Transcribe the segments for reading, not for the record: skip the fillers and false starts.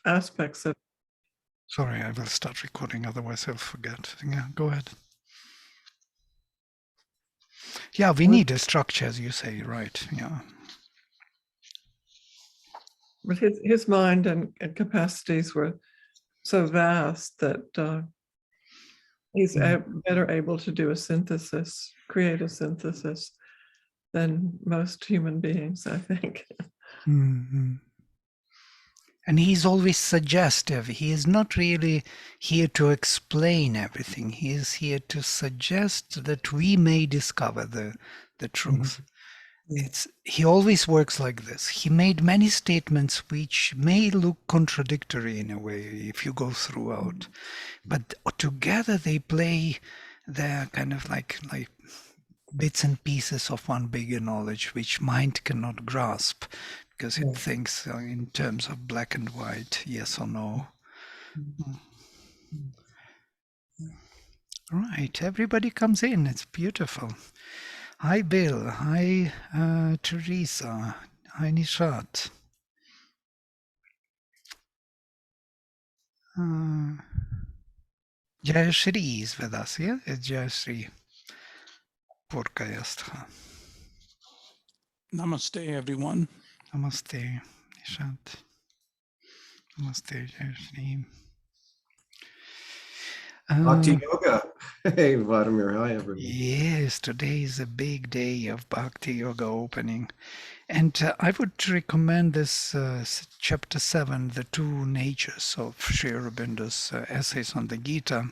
aspects of. Sorry, I will start recording, otherwise I'll forget. Yeah, go ahead. Yeah, we need a structure, as you say, right? Yeah. But his mind and capacities were so vast that he's better able to do a synthesis, create a synthesis than most human beings, I think. Mm-hmm. And he's always suggestive. He is not really here to explain everything. He is here to suggest that we may discover the truth. He always works like this. He made many statements which may look contradictory in a way if you go throughout, but together they play. They're kind of like bits and pieces of one bigger knowledge which mind cannot grasp because it thinks in terms of black and white, yes or no. Right, everybody comes in. It's beautiful. Hi, Bill. Hi, Teresa. Hi, Nishat. Jayashri is with us, yeah? It's Jayashri Purkayastha. Namaste, everyone. Namaste, Nishat. Namaste, Jayashri. Bhakti Yoga. Hey, Vladimir. Hi, everyone. Yes, today is a big day of Bhakti Yoga opening. And I would recommend this chapter 7, the two natures of Sri Aurobindo's essays on the Gita,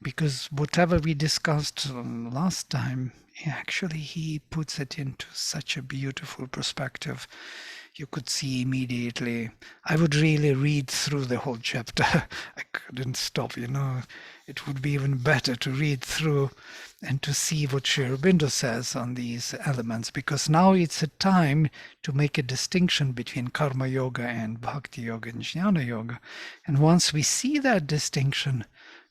because whatever we discussed last time, actually he puts it into such a beautiful perspective. You could see immediately. I would really read through the whole chapter. I couldn't stop, It would be even better to read through and to see what Sri Aurobindo says on these elements, because now it's a time to make a distinction between Karma Yoga and Bhakti Yoga and Jnana Yoga. And once we see that distinction,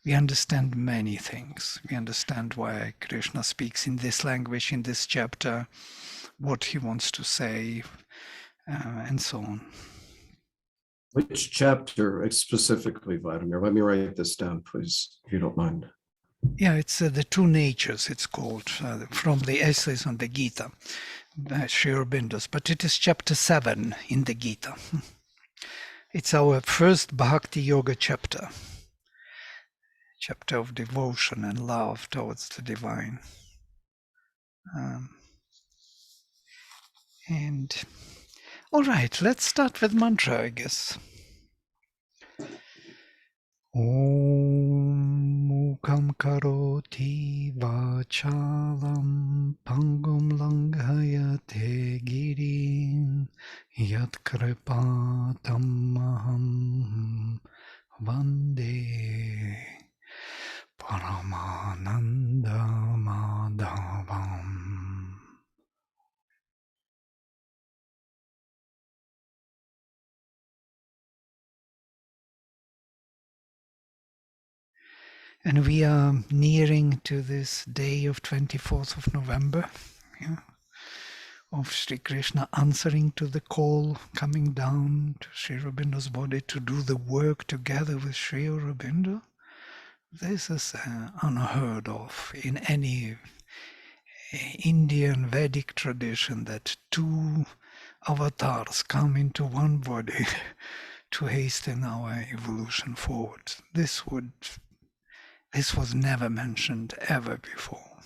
we understand many things. We understand why Krishna speaks in this language in this chapter, what he wants to say, and so on. Which chapter specifically, Vladimir? Let me write this down, please, if you don't mind. Yeah, it's the two natures, it's called, from the essays on the Gita, Sri Aurobindo's, but it is chapter 7 in the Gita. It's our first Bhakti Yoga chapter of devotion and love towards the divine. And all right, let's start with mantra, I guess. Om Mukham Karoti Vachalam Pangum Langhayate Girim Yat Kripatam Maham Vande Paramananda Madhavam. And we are nearing to this day of 24th of November, of Sri Krishna answering to the call, coming down to Sri Aurobindo's body to do the work together with Sri Aurobindo. This is unheard of in any Indian Vedic tradition, that two avatars come into one body to hasten our evolution forward. This was never mentioned ever before.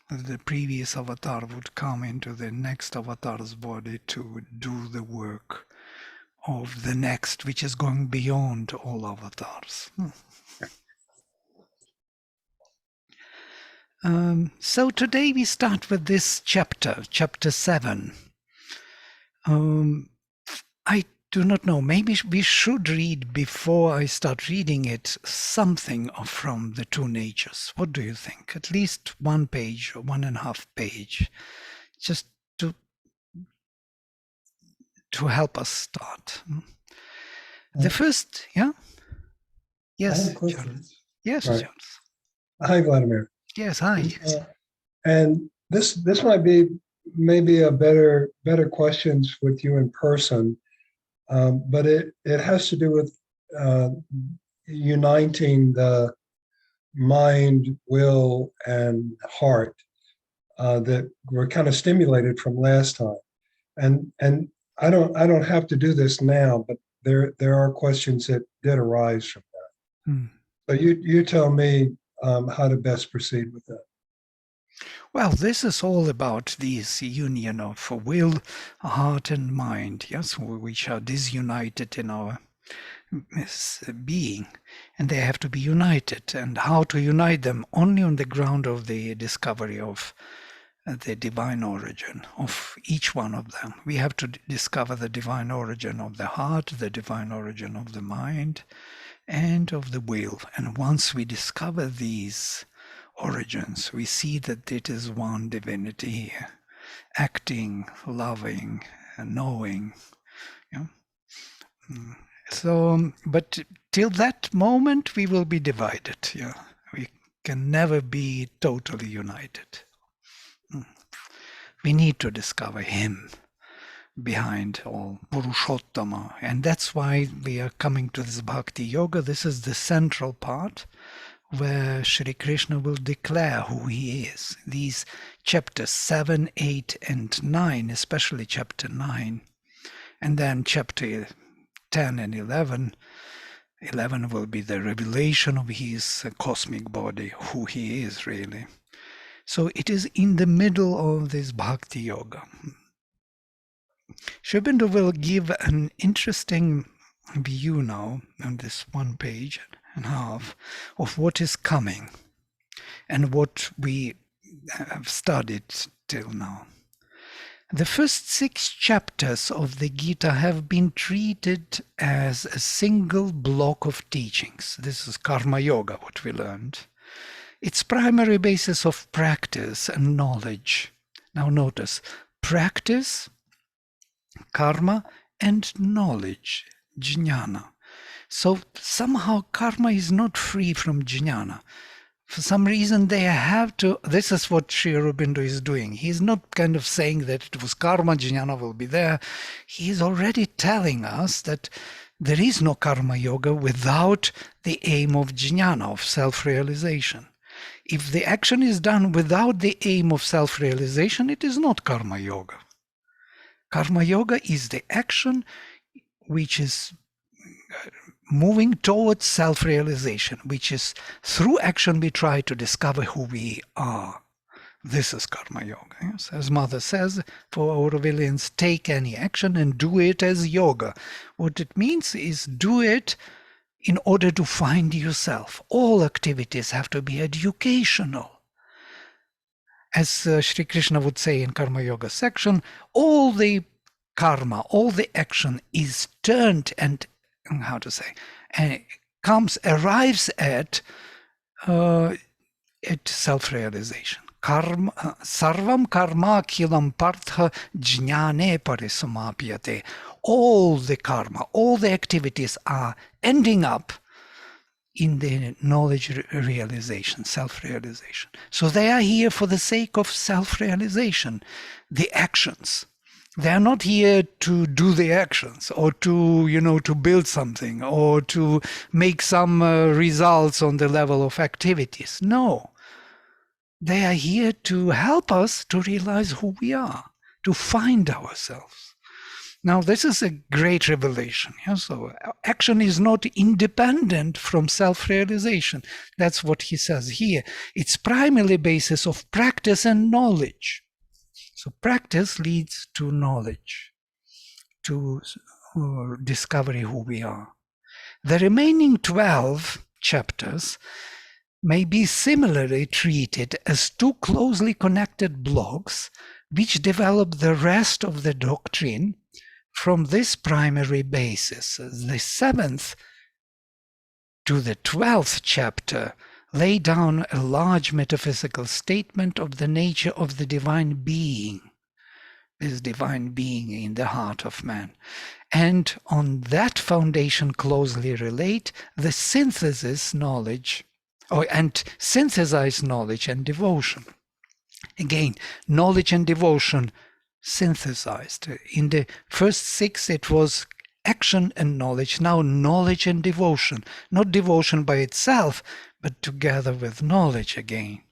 The previous avatar would come into the next avatar's body to do the work of the next, which is going beyond all avatars. So today we start with this chapter 7. I do not know, maybe we should read, before I start reading it, something from the two natures. What do you think? At least 1 page or 1.5 page, just to help us start. The first, yeah? Yes, Charles. Yes, right. Charles. Hi, Vladimir. Yes, hi. And this might be maybe a better questions with you in person. but it has to do with uniting the mind, will, and heart that were kind of stimulated from last time. And I don't have to do this now, but there are questions that did arise from that. Hmm. So you tell me how to best proceed with that. Well, this is all about this union of will, heart, and mind, yes, which are disunited in our being, and they have to be united. And how to unite them? Only on the ground of the discovery of the divine origin of each one of them. We have to discover the divine origin of the heart, the divine origin of the mind, and of the will. And once we discover these origins, we see that it is one divinity acting, loving, and knowing. Yeah. So, but till that moment, we will be divided. Yeah, we can never be totally united. We need to discover him behind all, Purushottama. And that's why we are coming to this Bhakti Yoga. This is the central part where Sri Krishna will declare who he is. These chapters 7, 8, and 9, especially chapter 9, and then chapter 10 and 11. 11 will be the revelation of his cosmic body, who he is really. So it is in the middle of this Bhakti Yoga. Sri Aurobindo will give an interesting view now on this 1 page and a half of what is coming and what we have studied till now. The first 6 chapters of the Gita have been treated as a single block of teachings. This is Karma Yoga, what we learned. Its primary basis of practice and knowledge. Now notice, practice, karma, and knowledge, jnana. So somehow karma is not free from jnana. For some reason they have to, this is what Sri Aurobindo is doing. He's not kind of saying that it was karma, jnana will be there. He is already telling us that there is no karma yoga without the aim of jnana, of self-realization. If the action is done without the aim of self-realization, it is not karma yoga. Karma yoga is the action which is moving towards self-realization, which is through action we try to discover who we are. This is karma yoga. Yes? As Mother says, for Aurovillians, take any action and do it as yoga. What it means is do it in order to find yourself. All activities have to be educational. As Sri Krishna would say in Karma Yoga section, all the karma, all the action is turned and, how to say, arrives at self-realization. Karma, sarvam karma kilam partha jnane parisumapyate. All the karma, all the activities are ending up in the knowledge realization, self-realization. So they are here for the sake of self-realization, the actions. They are not here to do the actions or to, to build something or to make some results on the level of activities. No. They are here to help us to realize who we are, to find ourselves. Now, this is a great revelation. Yeah? So action is not independent from self-realization. That's what he says here. It's primarily basis of practice and knowledge. So practice leads to knowledge, to discovery who we are. The remaining 12 chapters may be similarly treated as 2 closely connected blocks which develop the rest of the doctrine from this primary basis. The 7th to the 12th chapter lay down a large metaphysical statement of the nature of the divine being, this divine being in the heart of man. And on that foundation closely relate the synthesized knowledge and devotion. Again, knowledge and devotion synthesized. In the first 6, it was action and knowledge, now knowledge and devotion, not devotion by itself, but together with knowledge again.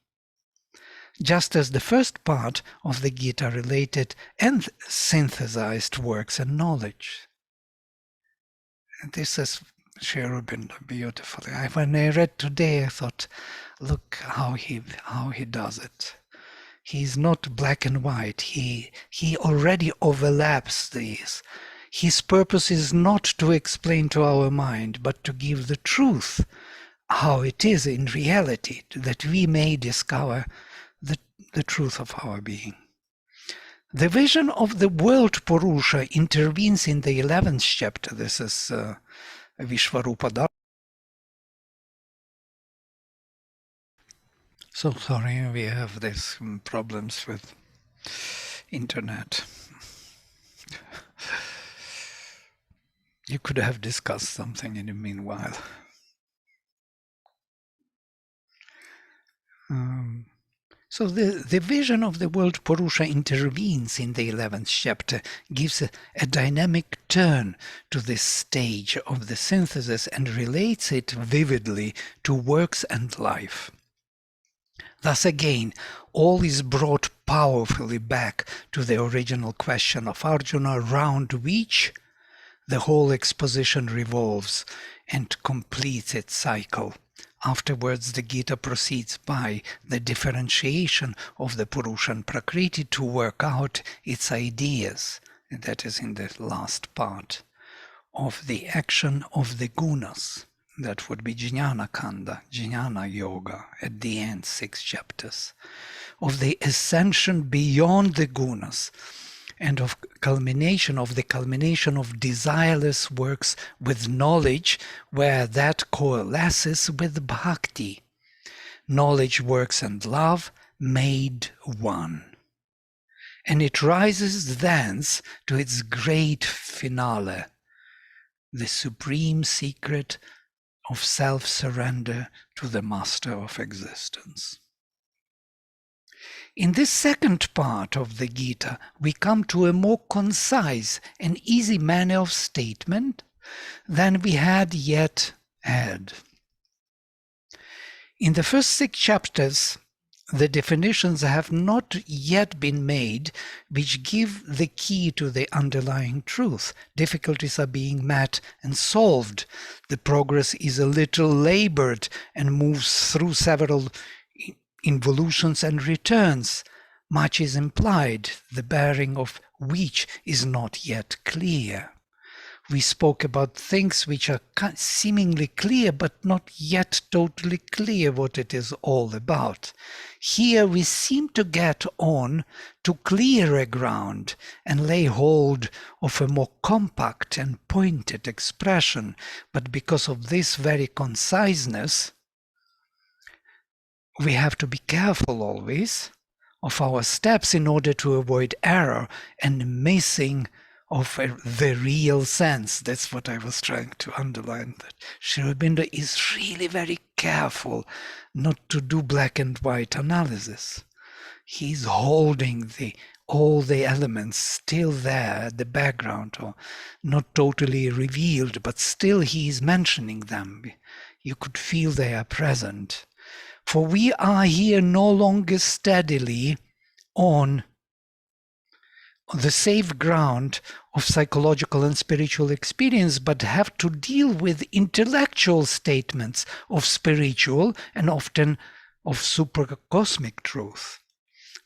Just as the first part of the Gita related and synthesized works and knowledge. And this is Sri Aurobindo beautifully. When I read today, I thought, look how he does it. He's not black and white. He already overlaps these. His purpose is not to explain to our mind, but to give the truth, how it is in reality, that we may discover the truth of our being. The vision of the world Purusha intervenes in the 11th chapter. This is Vishvarupa Dharma. So sorry, we have these problems with internet. You could have discussed something in the meanwhile. So the vision of the world Purusha intervenes in the 11th chapter, gives a dynamic turn to this stage of the synthesis and relates it vividly to works and life. Thus again, all is brought powerfully back to the original question of Arjuna, around which the whole exposition revolves and completes its cycle. Afterwards, the Gita proceeds by the differentiation of the Purusha and Prakriti to work out its ideas, and that is in the last part, of the action of the gunas. That would be Jnana Kanda, Jnana Yoga, at the end, 6 chapters, of the ascension beyond the gunas, and of the culmination of desireless works with knowledge, where that coalesces with bhakti. Knowledge, works, and love made one. And it rises thence to its great finale, the supreme secret of self-surrender to the master of existence. In this second part of the Gita, we come to a more concise and easy manner of statement than we had yet had. In the first 6 chapters, the definitions have not yet been made, which give the key to the underlying truth. Difficulties are being met and solved. The progress is a little labored and moves through several involutions and returns. Much is implied, the bearing of which is not yet clear. We spoke about things which are seemingly clear, but not yet totally clear what it is all about. Here we seem to get on to clearer ground and lay hold of a more compact and pointed expression. But because of this very conciseness, we have to be careful always of our steps in order to avoid error and missing of the real sense. That's what I was trying to underline, that Sri Aurobindo is really very careful not to do black and white analysis. He's holding all the elements still there at the background, or not totally revealed, but still he's mentioning them. You could feel they are present. For we are here no longer steadily on the safe ground of psychological and spiritual experience, but have to deal with intellectual statements of spiritual and often of supracosmic truth.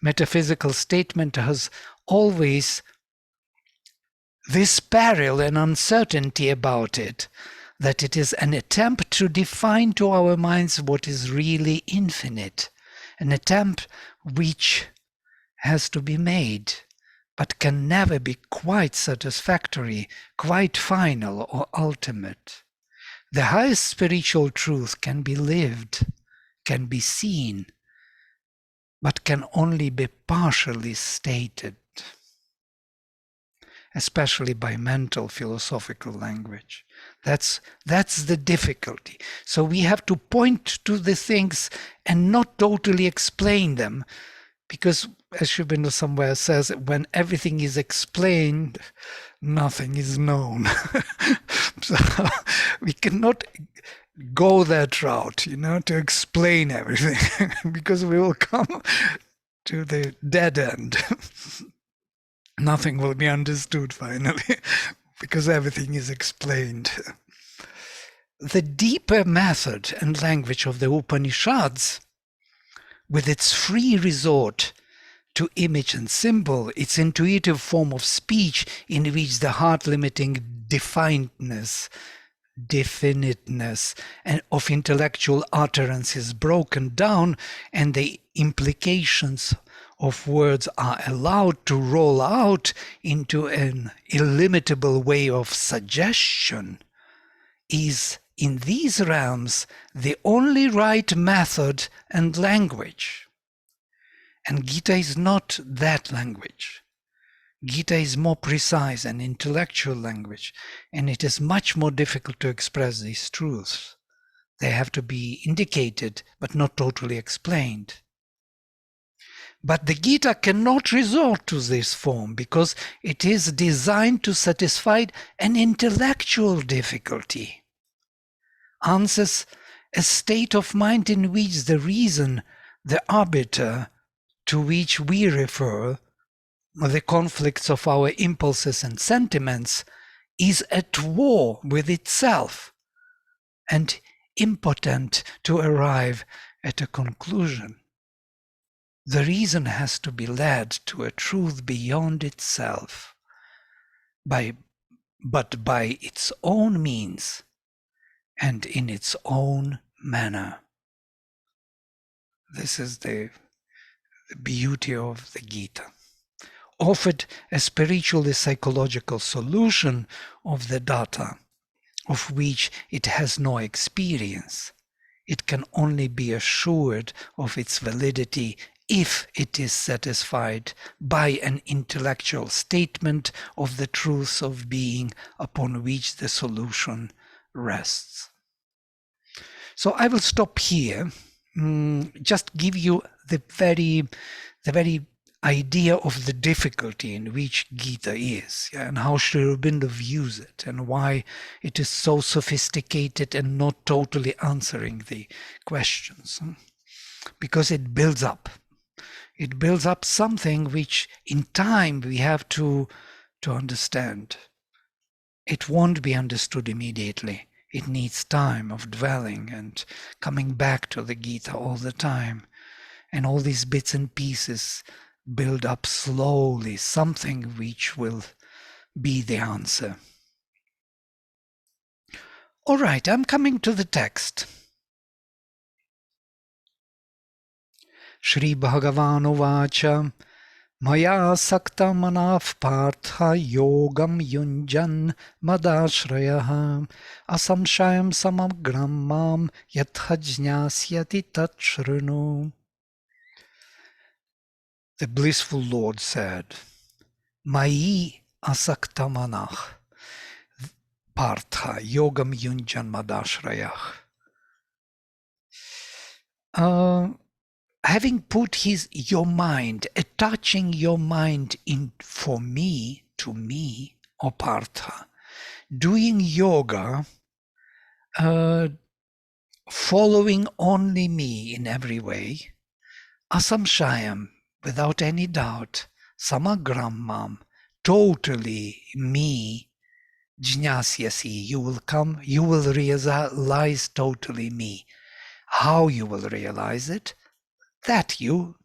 Metaphysical statement has always this peril and uncertainty about it, that it is an attempt to define to our minds what is really infinite, an attempt which has to be made, but can never be quite satisfactory, quite final or ultimate. The highest spiritual truth can be lived, can be seen, but can only be partially stated, especially by mental philosophical language. That's the difficulty. So we have to point to the things and not totally explain them, because as Sri Aurobindo somewhere says, when everything is explained, nothing is known. So we cannot go that route, to explain everything, because we will come to the dead end. Nothing will be understood finally, because everything is explained. The deeper method and language of the Upanishads, with its free resort to image and symbol, its intuitive form of speech in which the heart-limiting definiteness and of intellectual utterance is broken down, and the implications of words are allowed to roll out into an illimitable way of suggestion, is in these realms the only right method and language. And Gita is not that language. Gita is more precise and intellectual language, and it is much more difficult to express these truths. They have to be indicated, but not totally explained. But the Gita cannot resort to this form because it is designed to satisfy an intellectual difficulty. Answers a state of mind in which the reason, the arbiter to which we refer, the conflicts of our impulses and sentiments, is at war with itself and impotent to arrive at a conclusion. The reason has to be led to a truth beyond itself, but by its own means and in its own manner. This is the beauty of the Gita. Offered a spiritually psychological solution of the data, of which it has no experience. It can only be assured of its validity if it is satisfied by an intellectual statement of the truths of being upon which the solution rests. So I will stop here, just give you the very idea of the difficulty in which Gita is, and how Sri Aurobindo views it, and why it is so sophisticated and not totally answering the questions. Because it builds up. It builds up something which in time we have to understand. It won't be understood immediately. It needs time of dwelling and coming back to the Gita all the time. And all these bits and pieces build up slowly something which will be the answer. All right, I'm coming to the text. Shri Bhagavan Uvacha Maya Sakta Manav Partha Yogam Yunjan Madashrayah Asamshayam Samagram Mam Yathajnasyati Tatshrunu. The blissful Lord said, Mai Asakta Manach Partha Yogam Yunjan Madashrayah. Having put your mind, attaching your mind in for me, to me, O Partha, doing yoga, following only me in every way, asamshayam, without any doubt, samagrammam, totally me, jnasyasi, you will realize totally me. How you will realize it? That you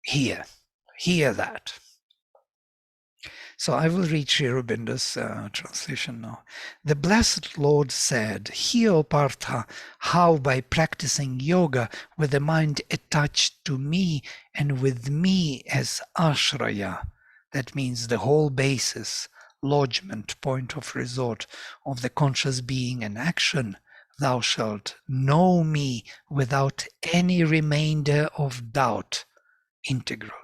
hear that. So I will read Sri Aurobindo's translation now. The Blessed Lord said, Hear, O Partha, how by practicing yoga with the mind attached to me and with me as ashraya, that means the whole basis, lodgement, point of resort of the conscious being and action, thou shalt know me without any remainder of doubt integrally.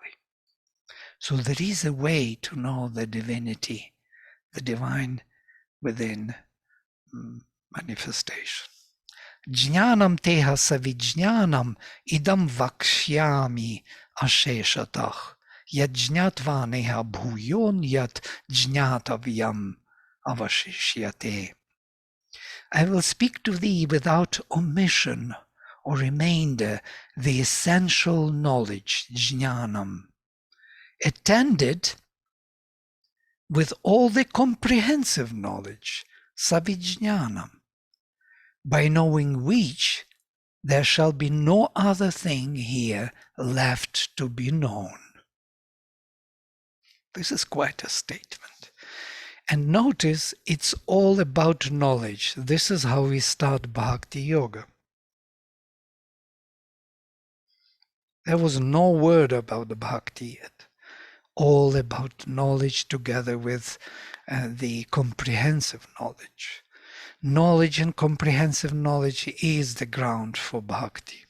So there is a way to know the divinity, the divine within manifestation. Jnanam teha savijnanam idam vakshyami asheshatach Yat jnatva neha bhuyon yat jnatavyam avashishyate. I will speak to thee without omission or remainder the essential knowledge, jnanam, attended with all the comprehensive knowledge, savijnanam, by knowing which there shall be no other thing here left to be known. This is quite a statement. And notice it's all about knowledge. This is how we start Bhakti Yoga. There was no word about the Bhakti yet. All about knowledge together with the comprehensive knowledge. Knowledge and comprehensive knowledge is the ground for Bhakti.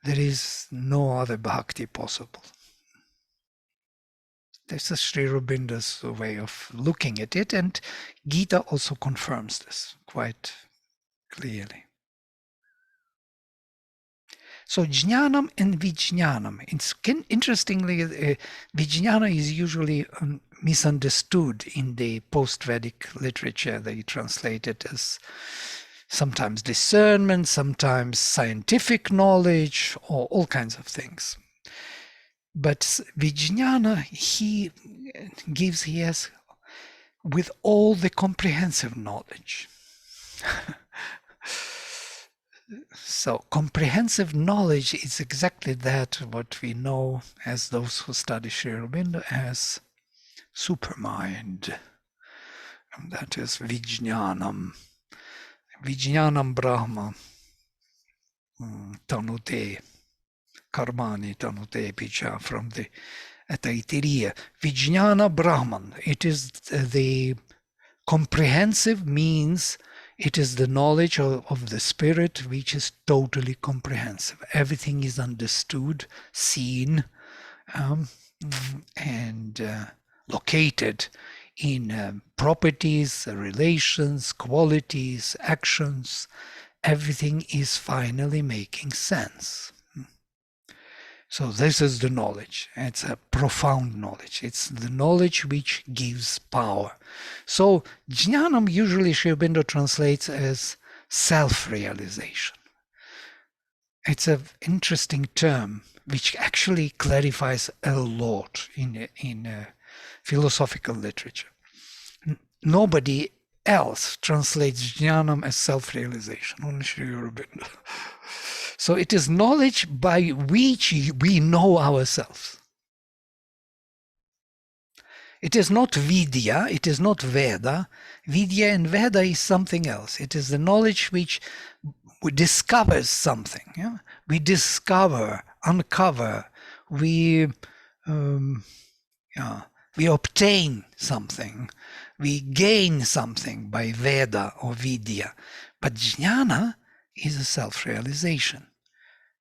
There is no other Bhakti possible. This is Sri Aurobindo's way of looking at it, and Gita also confirms this quite clearly. So jnanam and vijnanam. Interestingly, vijnana is usually misunderstood in the post-Vedic literature. They translate it as sometimes discernment, sometimes scientific knowledge, or all kinds of things. But vijnana, he gives yes with all the comprehensive knowledge. So comprehensive knowledge is exactly that, what we know as those who study Sri Aurobindo as supermind. And that is Vijnanam. Vijnanam Brahma Tanute. Karmani Tanute Picha from the Taittiriya. Vijnana Brahman. It is the comprehensive means it is the knowledge of the spirit which is totally comprehensive. Everything is understood, seen, and located in properties, relations, qualities, actions. Everything is finally making sense. So this is the knowledge. It's a profound knowledge. It's the knowledge which gives power. So jnanam usually Sri Aurobindo translates as self-realization. It's an interesting term which actually clarifies a lot in philosophical literature. Nobody else translates jnanam as self-realization, only Sri Aurobindo. So it is knowledge by which we know ourselves. It is not vidya, it is not Veda. Vidya and Veda is something else. It is the knowledge which discovers something. Yeah? We discover, uncover, we obtain something, we gain something by Veda or Vidya. But jnana is a self-realization.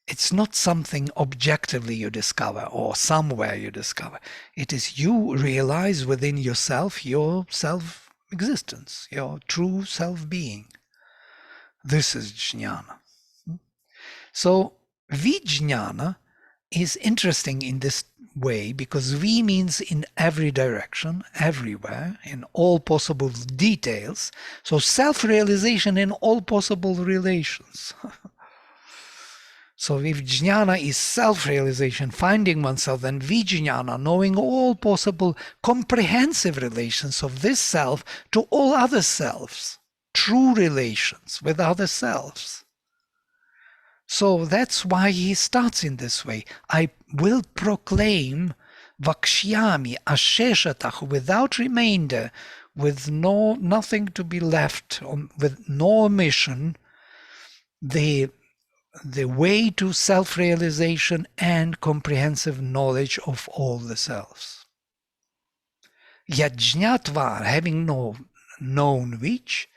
It's not something objectively you discover or somewhere you discover. It is you realize within yourself your self-existence, your true self-being. This is jnana. So vijnana is interesting in this way because V means in every direction, everywhere, in all possible details. So self-realization in all possible relations. So if jnana is self-realization, finding oneself, then vijnana, knowing all possible comprehensive relations of this self to all other selves, true relations with other selves. So that's why he starts in this way. I will proclaim vakshyami asheshatah, without remainder, with nothing to be left, with no omission, the way to self-realization and comprehensive knowledge of all the selves. Yajñatva, having known which,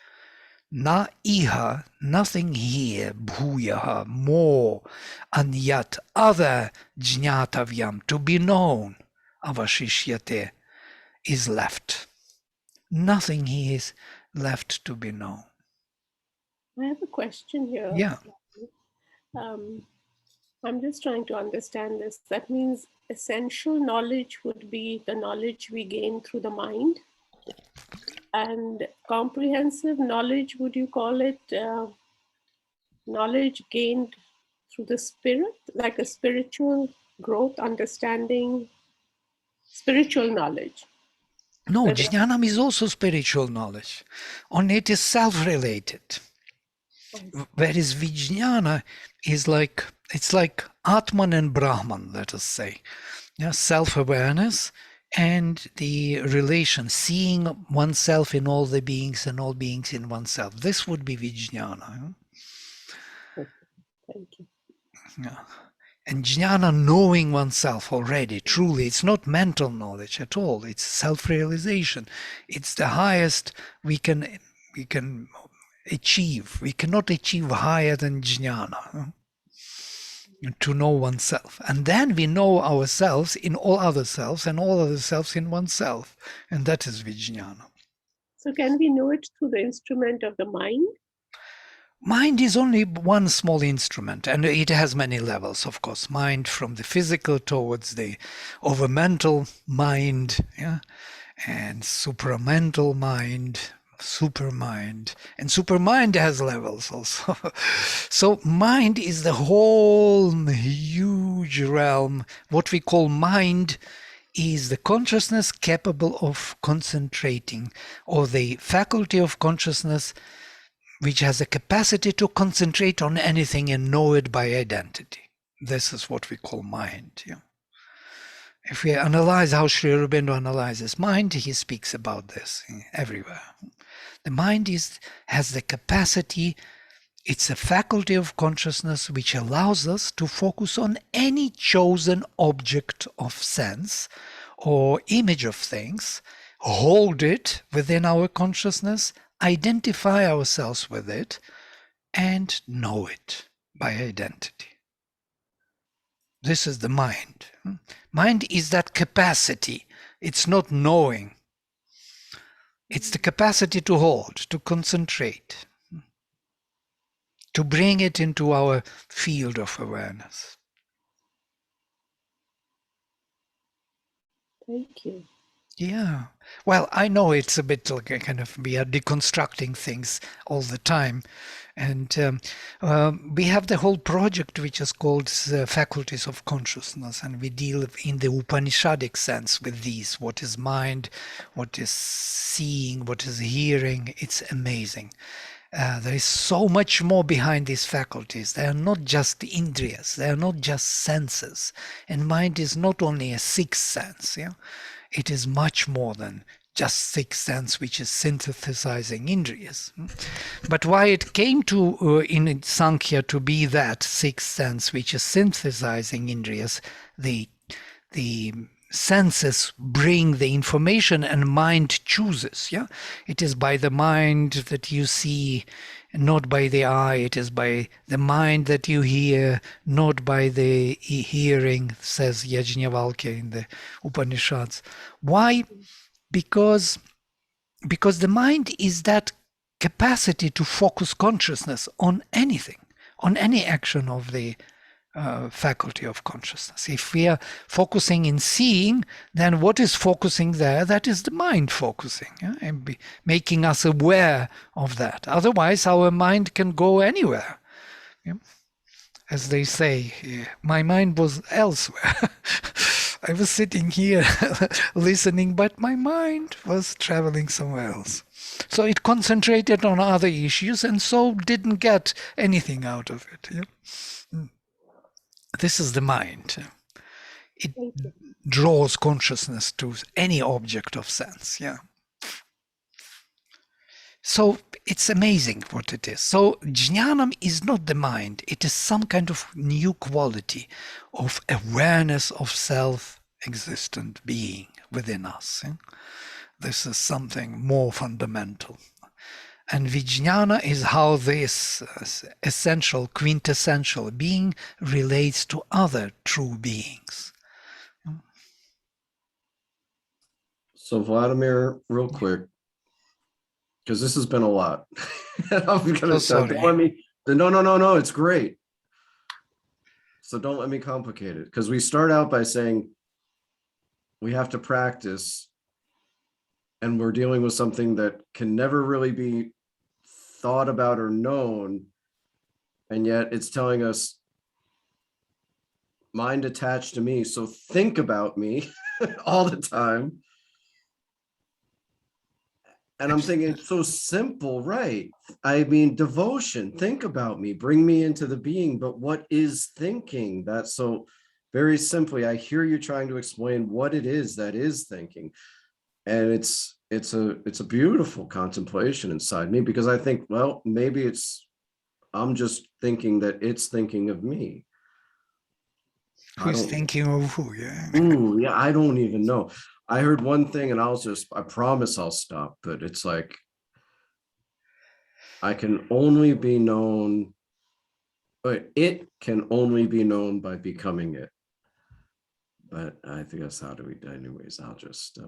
na iha, nothing here, bhuyaha, more, and yet other jñatavyam, to be known, avashishyate, is left. Nothing here is left to be known. I have a question here. Yeah. I'm just trying to understand this. That means essential knowledge would be the knowledge we gain through the mind. And comprehensive knowledge, would you call it knowledge gained through the spirit, like a spiritual growth, understanding, spiritual knowledge? No, Whether- jnanam is also spiritual knowledge. Only it is self-related. Whereas Vijnana is like, it's like Atman and Brahman, let us say. Yeah, self-awareness and the relation, seeing oneself in all the beings and all beings in oneself. This would be Vijnana. Thank you. Yeah. And jnana, knowing oneself already, truly, it's not mental knowledge at all. It's self-realization. It's the highest we can achieve. We cannot achieve higher than jnana, to know oneself. And then we know ourselves in all other selves and all other selves in oneself. And that is vijnana. So can we know it through the instrument of the mind? Mind is only one small instrument, and it has many levels, of course. Mind from the physical towards the overmental mind, yeah, and supramental mind, supermind, and supermind has levels also. So mind is the whole huge realm. What we call mind is the consciousness capable of concentrating, or the faculty of consciousness which has a capacity to concentrate on anything and know it by identity. This is what we call mind. Yeah. If we analyze how Sri Aurobindo analyzes mind, he speaks about this everywhere. The mind has the capacity, it's a faculty of consciousness which allows us to focus on any chosen object of sense or image of things, hold it within our consciousness, identify ourselves with it, and know it by identity. This is the mind. Mind is that capacity. It's not knowing. It's the capacity to hold, to concentrate, to bring it into our field of awareness. Thank you. Yeah. Well, I know it's a bit like a kind of, we are deconstructing things all the time. And we have the whole project which is called Faculties of Consciousness. And we deal in the Upanishadic sense with these. What is mind? What is seeing? What is hearing? It's amazing. There is so much more behind these faculties. They are not just indriyas. They are not just senses. And mind is not only a sixth sense. Yeah? It is much more than just sixth sense, which is synthesizing indriyas. But why it came to in Sankhya to be that sixth sense, which is synthesizing indriyas, the senses bring the information and mind chooses. Yeah, it is by the mind that you see, not by the eye. It is by the mind that you hear, not by the hearing, says Yajnavalkya in the Upanishads. Why? Because the mind is that capacity to focus consciousness on anything, on any action of the faculty of consciousness. If we are focusing in seeing, then what is focusing there? That is the mind focusing, yeah? And making us aware of that. Otherwise, our mind can go anywhere. Yeah? As they say, my mind was elsewhere. I was sitting here listening, but my mind was traveling somewhere else. So it concentrated on other issues and so didn't get anything out of it. Yeah? This is the mind. It draws consciousness to any object of sense. Yeah. So it's amazing what it is. So jnanam is not the mind. It is some kind of new quality of awareness of self-existent being within us. Yeah? This is something more fundamental. And vijnana is how this essential, quintessential being relates to other true beings. So Vladimir, real quick, because this has been a lot. I'm gonna So sorry. no, it's great. So don't let me complicate it, because we start out by saying we have to practice, and we're dealing with something that can never really be thought about or known. And yet it's telling us mind attached to me. So think about me all the time. And I'm thinking it's so simple, right? I mean, devotion, think about me, bring me into the being. But what is thinking? That's so very simply, I hear you trying to explain what it is that is thinking. And it's a beautiful contemplation inside me, because I think, well, maybe I'm just thinking that it's thinking of me. Who's thinking of who? Yeah. Ooh, yeah, I don't even know. I heard one thing and I promise I'll stop, but it's like, I can only be known, but it can only be known by becoming it. But I think that's how do we, anyways, I'll just,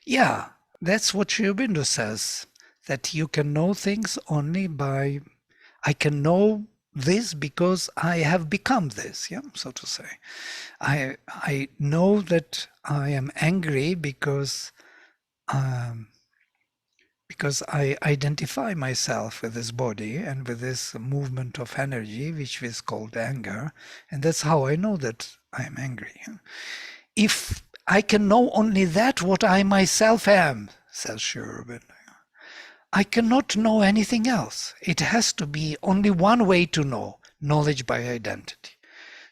Yeah, that's what Sri Aurobindo says, that you can know things only by, I can know this because I have become this, yeah, so to say. I know that I am angry because I identify myself with this body and with this movement of energy, which is called anger, and that's how I know that I am angry. If I can know only that what I myself am, says Sri Aurobindo, I cannot know anything else. It has to be only one way to know, knowledge by identity.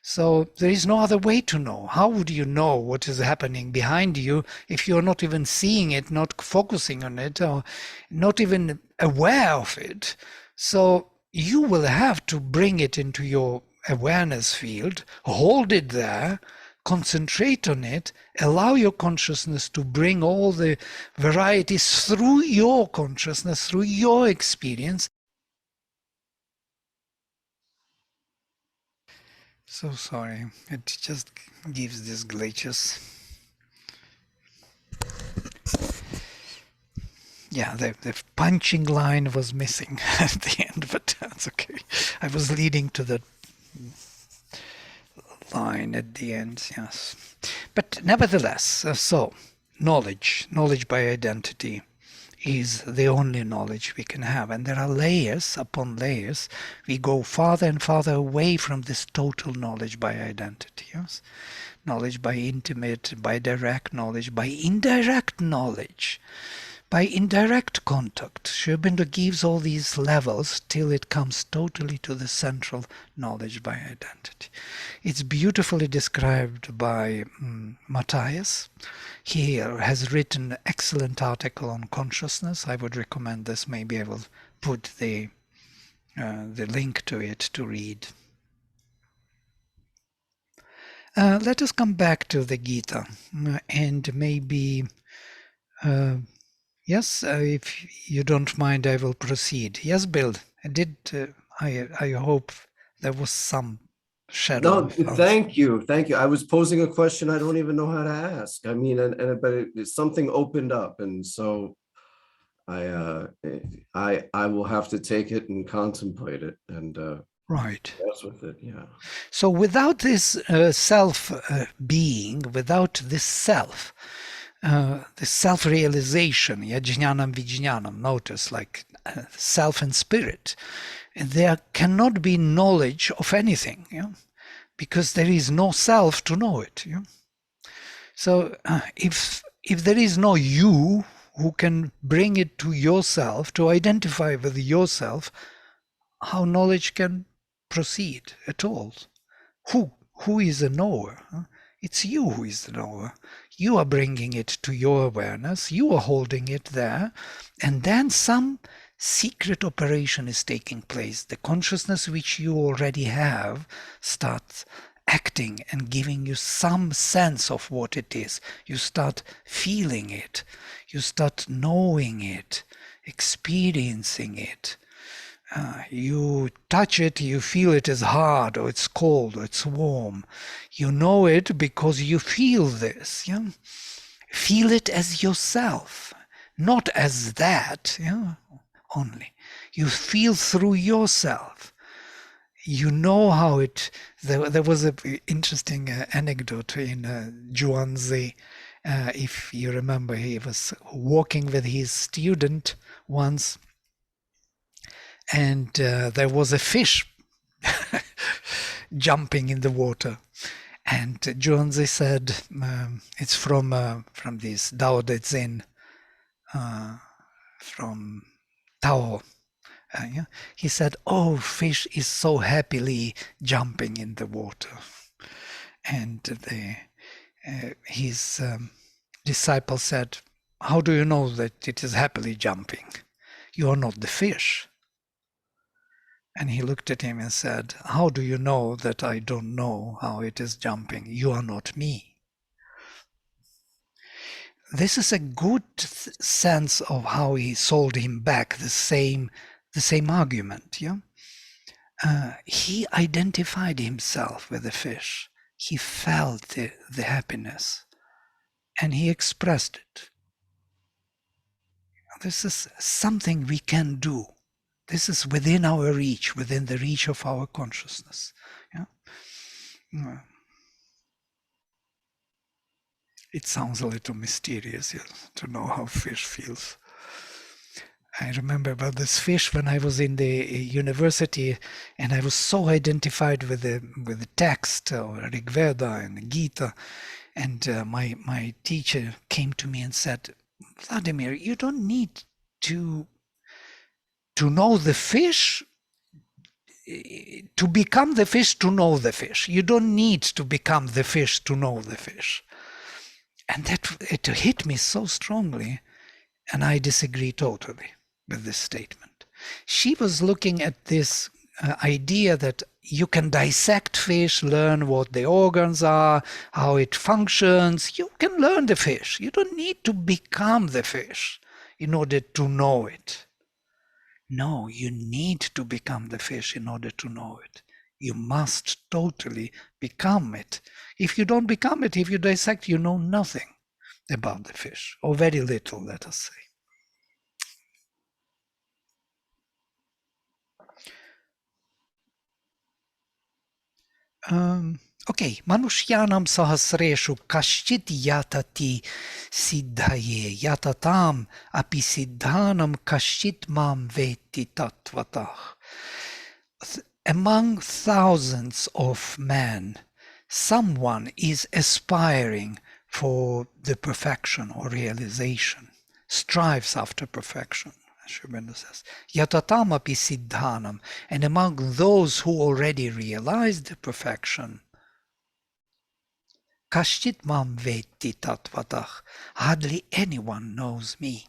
So there is no other way to know. How would you know what is happening behind you if you're not even seeing it, not focusing on it, or not even aware of it? So you will have to bring it into your awareness field, hold it there, concentrate on it, allow your consciousness to bring all the varieties through your consciousness, through your experience. So sorry, it just gives these glitches. Yeah, the punching line was missing at the end, but that's okay. I was leading to the line at the end, yes. But nevertheless, so knowledge by identity is the only knowledge we can have. And there are layers upon layers. We go farther and farther away from this total knowledge by identity. Yes? Knowledge by intimate, by direct knowledge, by indirect knowledge, by indirect contact. Sri Aurobindo gives all these levels till it comes totally to the central knowledge by identity. It's beautifully described by Matthias. He has written an excellent article on consciousness. I would recommend this. Maybe I will put the link to it to read. Let us come back to the Gita and maybe, yes, if you don't mind, I will proceed. Yes, Bill, I hope there was some shadow. no, thank you. I was posing a question I don't even know how to ask. I mean, but something opened up, and so I will have to take it and contemplate it, and right. that's with it. Yeah. So without this self being, without this self, the self-realization, jnanam vijnanam, notice, like self and spirit, there cannot be knowledge of anything, because there is no self to know it. So if there is no you who can bring it to yourself, to identify with yourself, how knowledge can proceed at all? Who is a knower? It's you who is the knower. You are bringing it to your awareness, you are holding it there, and then some secret operation is taking place. The consciousness which you already have starts acting and giving you some sense of what it is. You start feeling it, you start knowing it, experiencing it. You touch it, you feel it is hard, or it's cold, or it's warm. You know it because you feel this. Feel it as yourself, not as that only. You feel through yourself. you know how it, there was an interesting anecdote in Zhuangzi. If you remember, he was walking with his student once, and there was a fish jumping in the water. And Zhuangzi said, it's from this Tao Te Ching, from Tao. Yeah. He said, "Oh, fish is so happily jumping in the water." And his disciple said, "How do you know that it is happily jumping? You are not the fish." And he looked at him and said, "How do you know that I don't know how it is jumping? You are not me." This is a good sense of how he sold him back the same argument. Yeah, he identified himself with the fish. He felt the happiness, and he expressed it. This is something we can do. This is within our reach, within the reach of our consciousness. Yeah. It sounds a little mysterious, yes, to know how fish feels. I remember about this fish when I was in the university, and I was so identified with the text, or Rig Veda and Gita, and my teacher came to me and said, "Vladimir, you don't need to know the fish, to become the fish, to know the fish. You don't need to become the fish to know the fish." And that it hit me so strongly, and I disagree totally with this statement. She was looking at this idea that you can dissect fish, learn what the organs are, how it functions. You can learn the fish. You don't need to become the fish in order to know it. No, you need to become the fish in order to know it. You must totally become it. If you don't become it, if you dissect, you know nothing about the fish, or very little, let us say. Okay, manushyanam sahasreshu kashchit yatati siddhaye yatatam api siddhanam kashchit mam veti tatvatah. Among thousands of men, someone is aspiring for the perfection or realization, strives after perfection. Sri Aurobindo says, Yatatamapi siddhanam, and among those who already realized the perfection, kashchit mam veti tatvatah, hardly anyone knows me.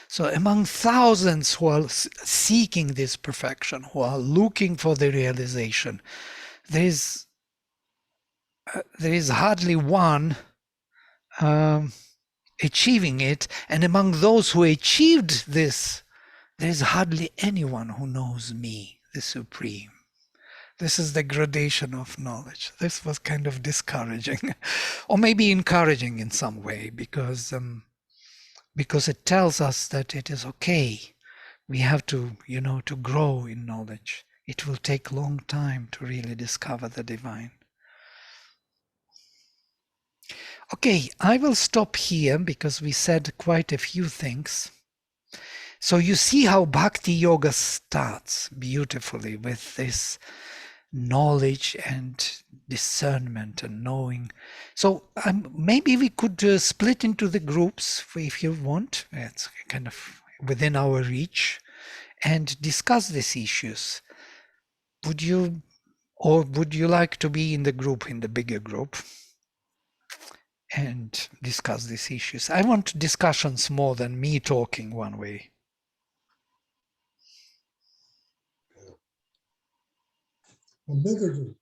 So among thousands who are seeking this perfection, who are looking for the realization, there is hardly one achieving it, and among those who achieved this, there is hardly anyone who knows me, the Supreme. This is the gradation of knowledge. This was kind of discouraging, or maybe encouraging in some way, because it tells us that it is okay. We have to, to grow in knowledge. It will take a long time to really discover the divine. Okay, I will stop here because we said quite a few things. So you see how Bhakti Yoga starts beautifully with this knowledge and discernment and knowing. So maybe we could split into the groups if you want. It's kind of within our reach, and discuss these issues. Would you like to be in the bigger group, and discuss these issues? I want discussions more than me talking one way. A bigger group.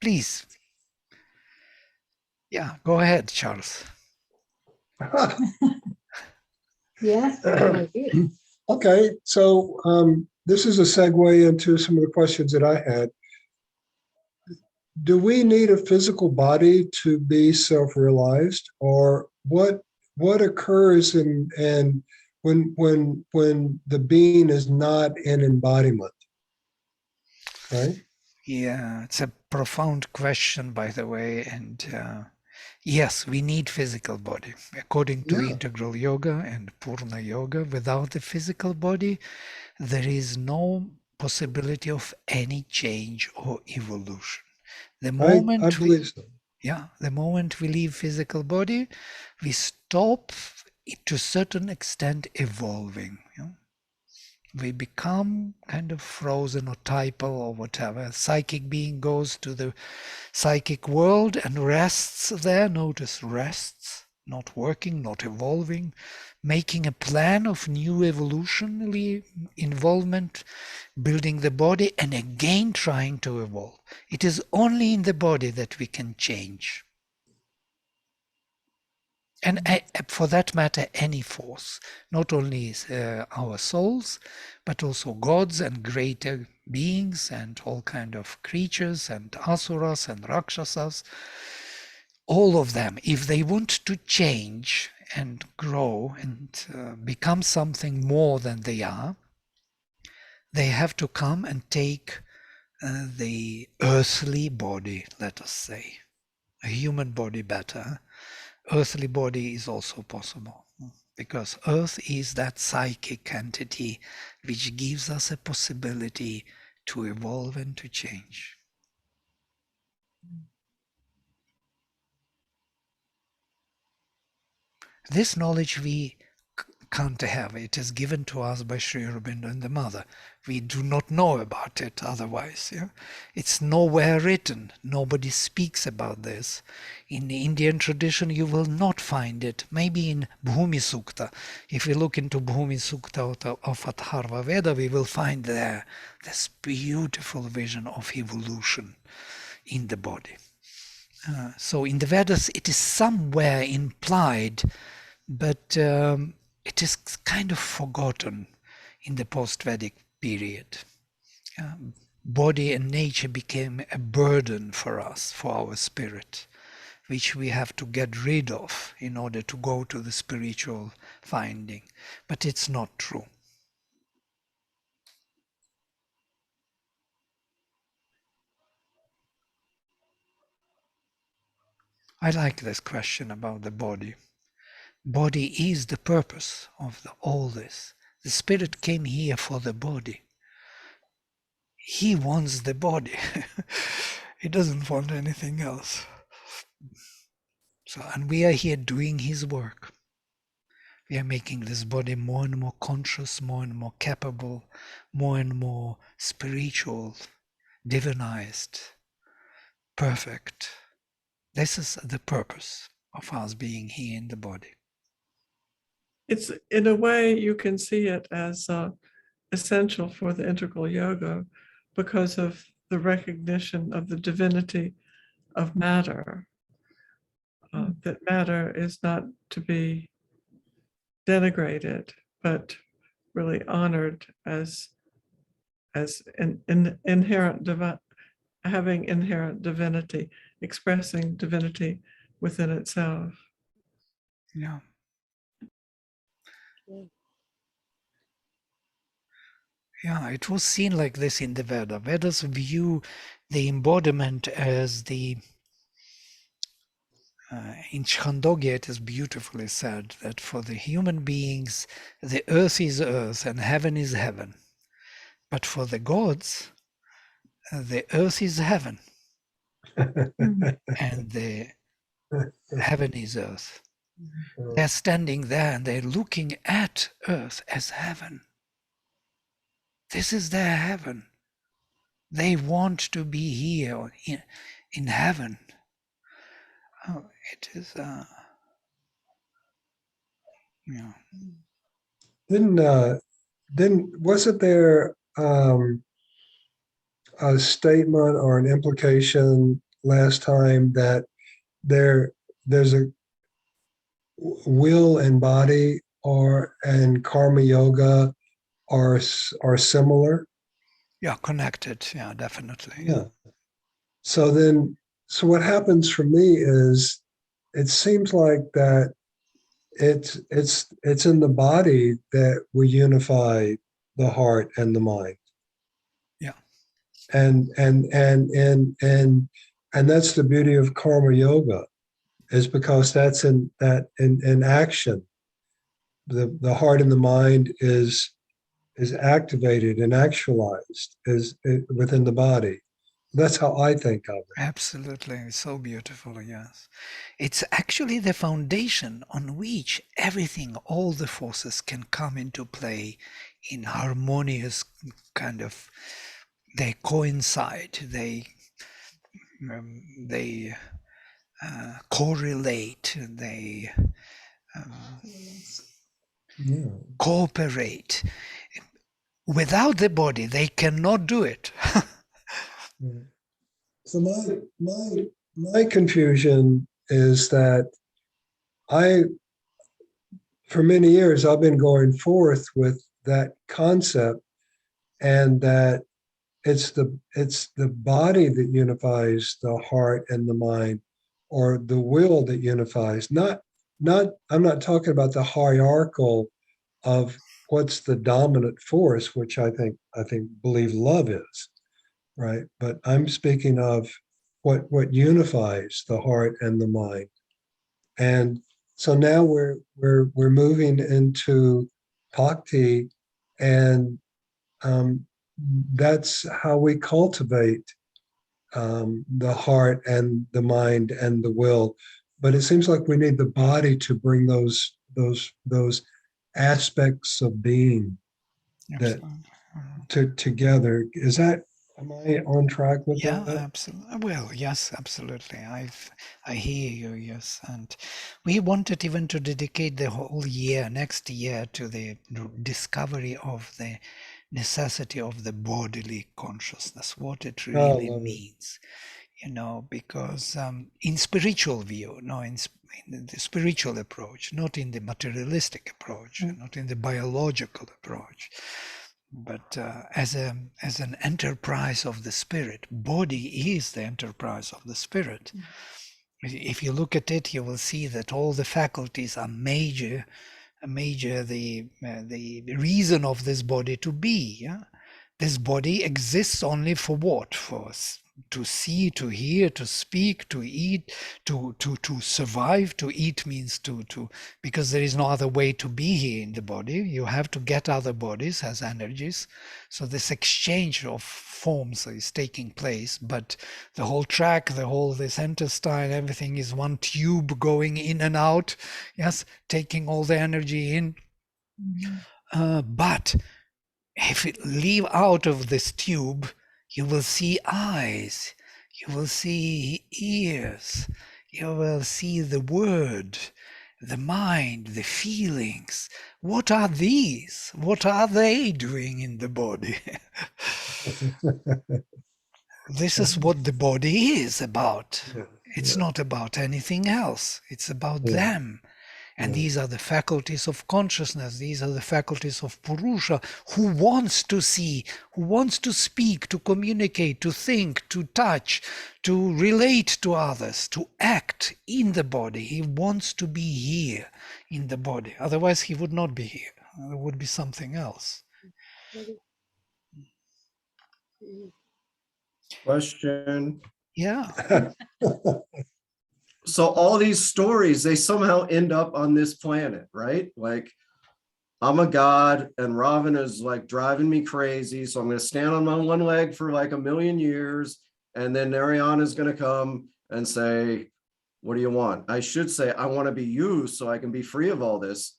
Please. Yeah, go ahead, Charles. Yes, good idea. Okay, so this is a segue into some of the questions that I had. Do we need a physical body to be self-realized, or what occurs and when the being is not in embodiment, right? Yeah, it's a profound question, by the way. And yes, we need physical body. According to Yeah. integral yoga and Purna yoga, without the physical body, there is no possibility of any change or evolution. The I moment we, believe so. yeah, the moment we leave physical body, we stop to a certain extent evolving. You know? We become kind of frozen or typal or whatever. A psychic being goes to the psychic world and rests there. Notice rests, not working, not evolving, making a plan of new evolutionary involvement, building the body, and again trying to evolve. It is only in the body that we can change. And for that matter, any force, not only our souls, but also gods and greater beings and all kind of creatures and asuras and rakshasas, all of them, if they want to change and grow and become something more than they are, they have to come and take the earthly body, let us say, a human body better. Earthly body is also possible, because earth is that psychic entity which gives us a possibility to evolve and to change. This knowledge we can't have. It is given to us by Sri Aurobindo and the Mother. We do not know about it otherwise. Yeah? It's nowhere written. Nobody speaks about this. In the Indian tradition, you will not find it. Maybe in Bhumi Sukta. If we look into Bhumi Sukta of Atharva Veda, we will find there this beautiful vision of evolution in the body. So in the Vedas, it is somewhere implied, but it is kind of forgotten in the post-Vedic period. Body and nature became a burden for us, for our spirit, which we have to get rid of in order to go to the spiritual finding. But it's not true. I like this question about the body. Body is the purpose of all this. The spirit came here for the body. He wants the body. He doesn't want anything else. So, and we are here doing his work. We are making this body more and more conscious, more and more capable, more and more spiritual, divinized, perfect. This is the purpose of us being here in the body. It's, in a way, you can see it as essential for the integral yoga because of the recognition of the divinity of matter. That matter is not to be denigrated, but really honored as an inherent having inherent divinity, expressing divinity within itself. Yeah. Yeah, it was seen like this in the Veda. Vedas view the embodiment as the in Chandogya it is beautifully said that for the human beings, the earth is earth and heaven is heaven. But for the gods, the earth is heaven and the heaven is earth. They're standing there and they're looking at earth as heaven. This is their heaven. They want to be here in heaven. Oh, it is, yeah. Wasn't there a statement or an implication last time that there's a will and body and karma yoga are similar? Yeah, connected. Yeah, definitely. Yeah. So what happens for me is it seems like that it's in the body that we unify the heart and the mind. Yeah. And that's the beauty of karma yoga, is because that's in action. The heart and the mind is activated and actualized within the body. That's how I think of it. Absolutely. So beautiful, yes. It's actually the foundation on which everything, all the forces can come into play in harmonious kind of, they coincide, they correlate, they Yeah. cooperate. Without the body, they cannot do it. Yeah. So my confusion is that for many years I've been going forth with that concept, and that it's the body that unifies the heart and the mind, or the will that unifies. Not I'm not talking about the hierarchical of what's the dominant force, which I believe love is, right? But I'm speaking of what unifies the heart and the mind. And so now we're moving into bhakti, and that's how we cultivate the heart and the mind and the will. But it seems like we need the body to bring those aspects of being that together. Am I on track with Yeah, that? absolutely. Well, yes, absolutely. I hear you, yes. And we wanted even to dedicate the whole year, next year, to the discovery of the necessity of the bodily consciousness, what it Oh, I really love it. means, because in spiritual view, no, in the spiritual approach, not in the materialistic approach, not in the biological approach, but as an enterprise of the spirit. Body is the enterprise of the spirit. If you look at it, you will see that all the faculties are major the reason of this body to be. Yeah? This body exists only for what? To see, to hear, to speak, to eat, to survive. To eat means to because there is no other way to be here in the body. You have to get other bodies as energies. So this exchange of forms is taking place, but the whole track, this intestine, everything is one tube going in and out. Yes, taking all the energy in. But if it leave out of this tube, you will see eyes, you will see ears, you will see the word, the mind, the feelings. What are these? What are they doing in the body? This is what the body is about. It's not about anything else. It's about them. And these are the faculties of consciousness. These are the faculties of Purusha, who wants to see, who wants to speak, to communicate, to think, to touch, to relate to others, to act in the body. He wants to be here in the body. Otherwise, he would not be here. It would be something else. Question. Yeah. So all these stories, they somehow end up on this planet, right? Like, I'm a god and Ravana's like driving me crazy. So I'm going to stand on my one leg for like 1,000,000 years. And then Narayana's going to come and say, what do you want? I should say, I want to be you so I can be free of all this.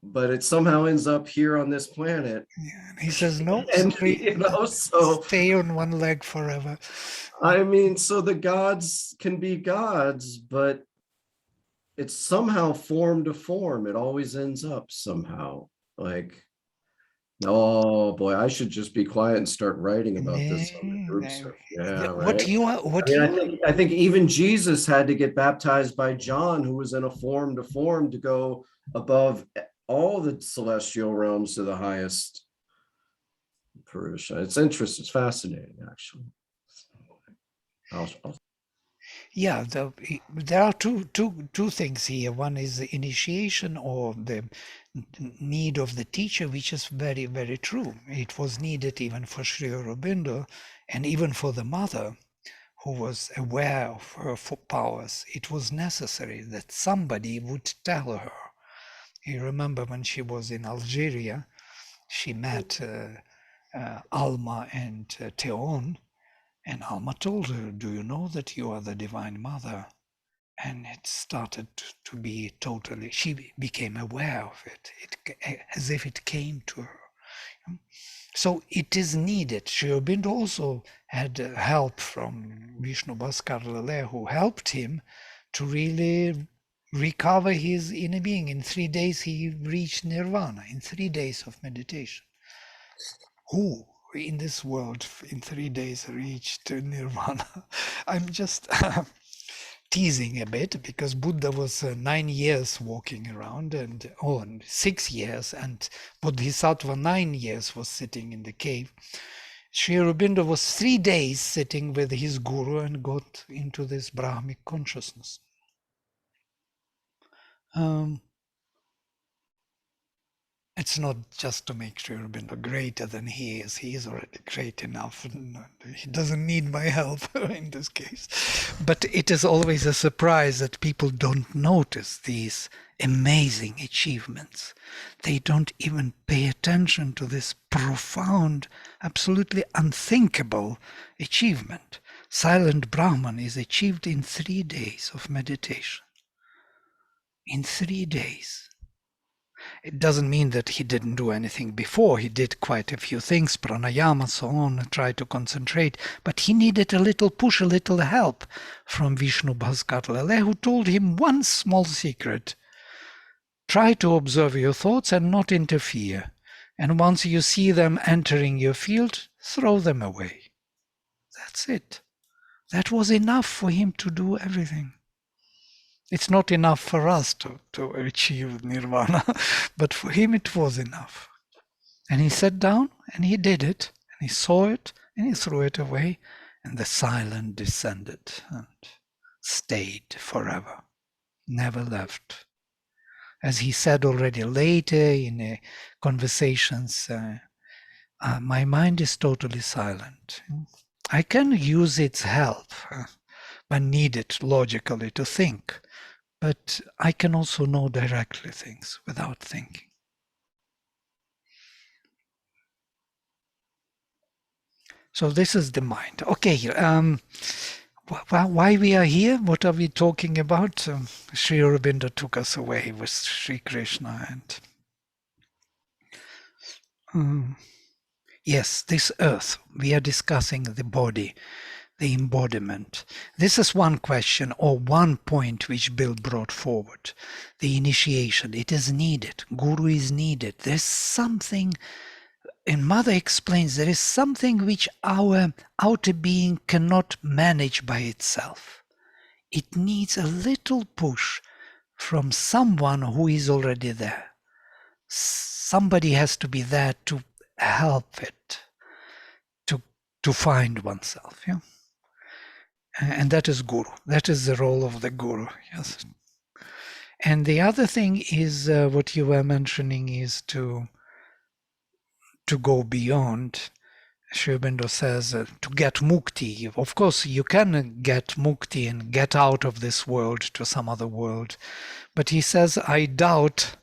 But it somehow ends up here on this planet. Yeah, and he says, no, And, sorry, so stay on one leg forever. I mean, so the gods can be gods, but it's somehow form to form. It always ends up somehow like, oh boy, I should just be quiet and start writing about this on the group stuff. Yeah, What right. you are, what I you mean, I think even Jesus had to get baptized by John, who was in a form to go above all the celestial realms to the highest Purusha. It's interesting. It's fascinating, actually. Yeah, there are two things here. One is the initiation or the need of the teacher, which is very, very true. It was needed even for Sri Aurobindo and even for the mother who was aware of her powers. It was necessary that somebody would tell her. You remember when she was in Algeria, she met Alma and Theon, and Alma told her, "Do you know that you are the Divine Mother?" And it started to be totally, she became aware of it, as if it came to her. So it is needed. Sri Aurobindo also had help from Vishnu Bhaskar Lale, who helped him to really recover his inner being. In 3 days, he reached nirvana, in 3 days of meditation. Who in this world in 3 days reached nirvana? I'm just teasing a bit, because Buddha was 9 years walking around, and 6 years, and Bodhisattva 9 years was sitting in the cave. Sri Aurobindo was 3 days sitting with his guru and got into this Brahmic consciousness. It's not just to make Sri Aurobindo greater than he is. He is already great enough. He doesn't need my help in this case. But it is always a surprise that people don't notice these amazing achievements. They don't even pay attention to this profound, absolutely unthinkable achievement. Silent Brahman is achieved in 3 days of meditation. In 3 days. It doesn't mean that he didn't do anything before. He did quite a few things, pranayama, so on, and tried to concentrate. But he needed a little push, a little help from Vishnu Bhaskar Lale, who told him one small secret. Try to observe your thoughts and not interfere. And once you see them entering your field, throw them away. That's it. That was enough for him to do everything. It's not enough for us to achieve nirvana, but for him it was enough. And he sat down and he did it, and he saw it and he threw it away, and the silence descended and stayed forever, never left. As he said already later in conversations, my mind is totally silent. I can use its help when needed logically to think, but I can also know directly things without thinking. So this is the mind. Okay, why we are here? What are we talking about? Sri Aurobindo took us away with Sri Krishna and yes, this earth. We are discussing the body, the embodiment. This is one question or one point which Bill brought forward. The initiation. It is needed. Guru is needed. There's something. And Mother explains there is something which our outer being cannot manage by itself. It needs a little push from someone who is already there. Somebody has to be there to help it, to find oneself. Yeah? And that is Guru. That is the role of the Guru. Yes. And the other thing is what you were mentioning is to go beyond. Sri Aurobindo says to get mukti. Of course, you can get mukti and get out of this world to some other world. But he says, I doubt,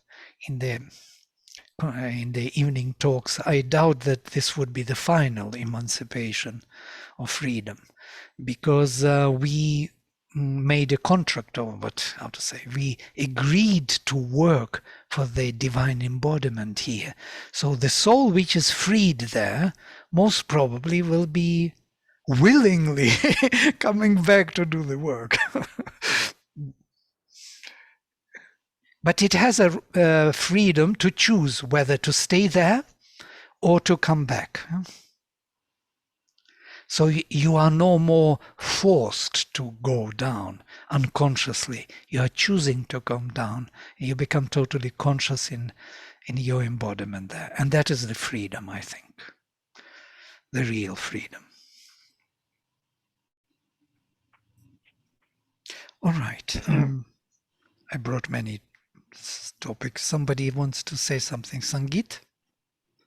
in the evening talks, I doubt that this would be the final emancipation of freedom. Because we made a contract, or we agreed to work for the divine embodiment here. So the soul which is freed there most probably will be willingly coming back to do the work. But it has a freedom to choose whether to stay there or to come back. So you are no more forced to go down unconsciously. You are choosing to come down. You become totally conscious in your embodiment there. And that is the freedom, I think. The real freedom. All right. I brought many topics. Somebody wants to say something. Sangeet?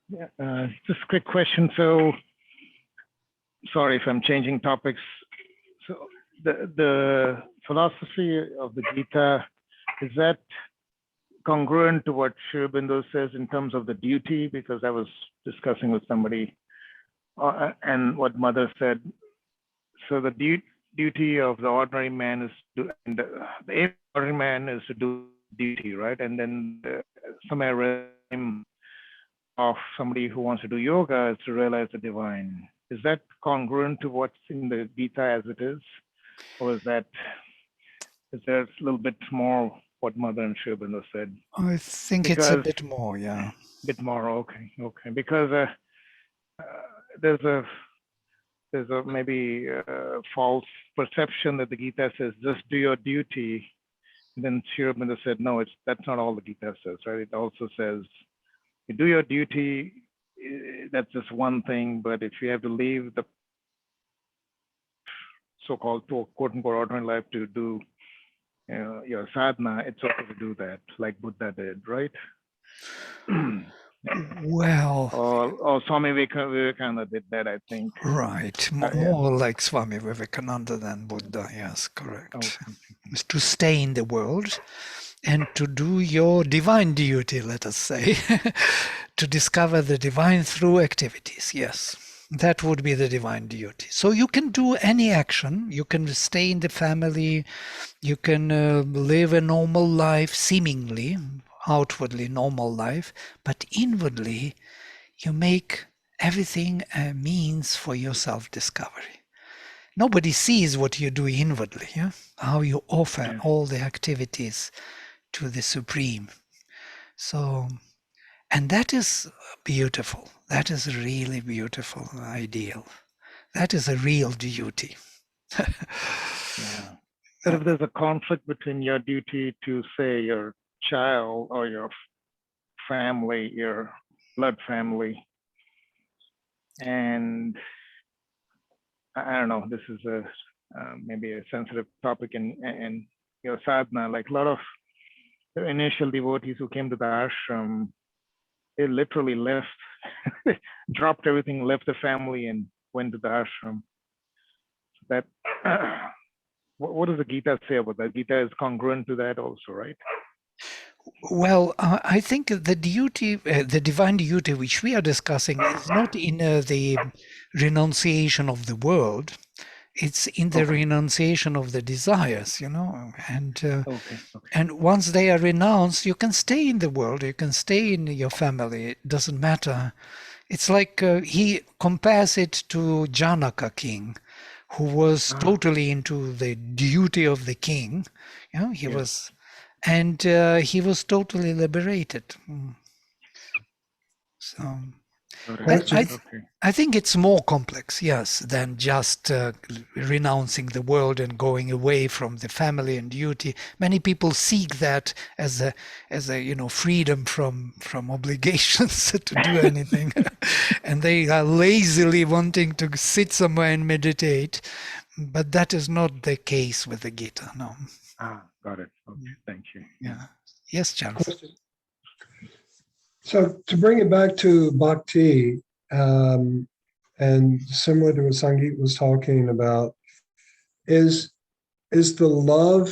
Yeah, just a quick question. So, sorry if I'm changing topics. So, the philosophy of the Gita, is that congruent to what Sri Aurobindo says in terms of the duty? Because I was discussing with somebody and what Mother said. So the duty of the ordinary man is to, and the aim of the ordinary man is to do duty, right? And then somewhere of somebody who wants to do yoga is to realize the divine. Is that congruent to what's in the Gita as it is? Or is there a little bit more what Mother and Sri Aurobindo said? I think it's a bit more, yeah. Bit more, okay. Because there's a maybe false perception that the Gita says just do your duty. And then Sri Aurobindo said, no, that's not all the Gita says, right? It also says you do your duty, that's just one thing, but if you have to leave the so-called quote-unquote ordinary life to do your sadhana, it's okay to do that, like Buddha did, right? Well, or Swami Vivekananda did that, I think. Right, more like Swami Vivekananda than Buddha, yes, correct. Okay. Is to stay in the world and to do your divine duty, let us say, to discover the divine through activities, yes. That would be the divine duty. So you can do any action, you can stay in the family, you can live a normal life, seemingly, outwardly normal life, but inwardly you make everything a means for your self-discovery. Nobody sees what you do inwardly, yeah? How you offer all the activities to the Supreme. So, and that is beautiful. That is a really beautiful ideal. That is a real duty. Yeah. But if there's a conflict between your duty to, say, your child or your family, your blood family, and I don't know, this is maybe a sensitive topic in your sadhana, like a lot of the initial devotees who came to the ashram, they literally left, dropped everything, left the family and went to the ashram. That, what does the Gita say about that? Gita is congruent to that also, right? Well, I think the duty, the divine duty which we are discussing is not in the renunciation of the world. It's in the renunciation of the desires, you know, and once they are renounced, you can stay in the world, you can stay in your family, it doesn't matter. It's like he compares it to Janaka king, who was totally into the duty of the king. You know, he was, and he was totally liberated. So I think it's more complex, yes, than just renouncing the world and going away from the family and duty. Many people seek that as a freedom from obligations to do anything, and they are lazily wanting to sit somewhere and meditate. But that is not the case with the Gita. No. Got it. Okay, thank you. Yeah. Yes, Charles. So to bring it back to bhakti, and similar to what Sangeet was talking about, is the love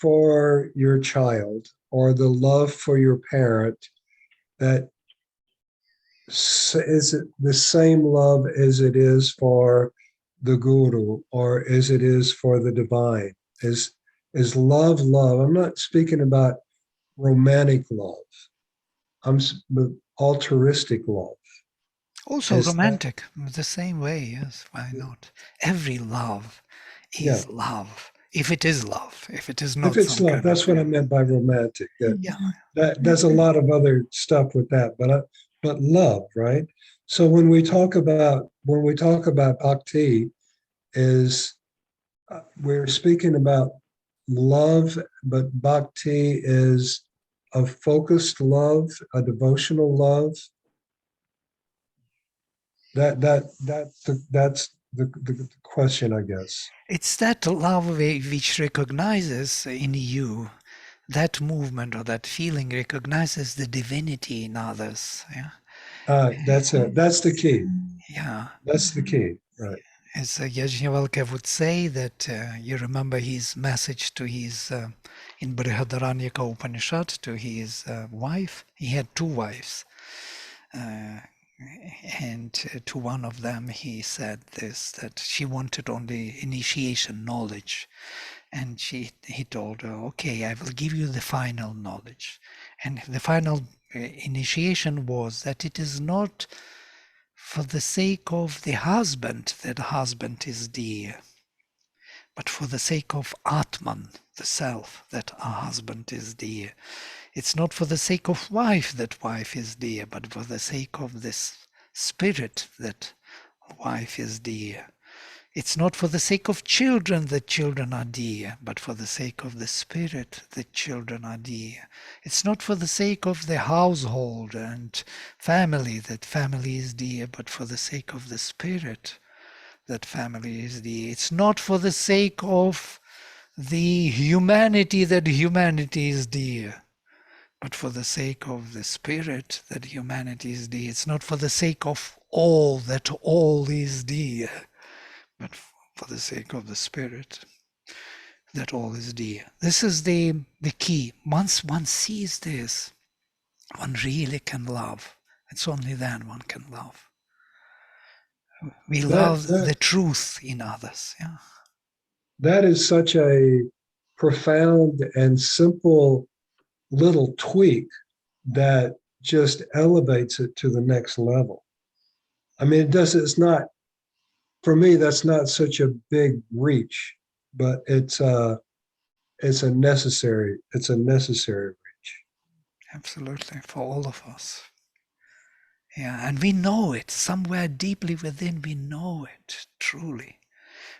for your child or the love for your parent that is it the same love as it is for the guru or as it is for the divine? Is love? I'm not speaking about romantic love. I'm altruistic love. Also romantic, the same way, yes, why not? Every love is love, if it is love, if it is not. If it's love, that's what I meant by romantic. There's a lot of other stuff with that, but love, right? So when we talk about bhakti, is we're speaking about love, but bhakti is a focused love, a devotional love. That's the question, I guess. It's that love which recognizes in you that movement or that feeling, recognizes the divinity in others. Yeah. That's it. That's the key. Yeah. That's the key. Right. As Yajnavalkya would say, that you remember his message to his, in Brihadaranyaka Upanishad, to his wife. He had two wives. And to one of them he said this, that she wanted only initiation knowledge. And he told her, okay, I will give you the final knowledge. And the final initiation was that it is not for the sake of the husband that the husband is dear, but for the sake of Atman, the self, that a husband is dear. It's not for the sake of wife that wife is dear, but for the sake of this spirit that wife is dear. It's not for the sake of children that children are dear, but for the sake of the spirit that children are dear. It's not for the sake of the household and family that family is dear, but for the sake of the spirit that family is dear. It's not for the sake of the humanity that humanity is dear, but for the sake of the spirit that humanity is dear. It's not for the sake of all that all is dear, but for the sake of the spirit that all is dear. This is the key. Once one sees this, one really can love. It's only then one can love. We love the truth in others. Yeah. That is such a profound and simple little tweak that just elevates it to the next level. I mean, it's not, for me, that's not such a big reach, but it's a necessary reach. Absolutely, for all of us. Yeah, and we know it somewhere deeply within. We know it truly.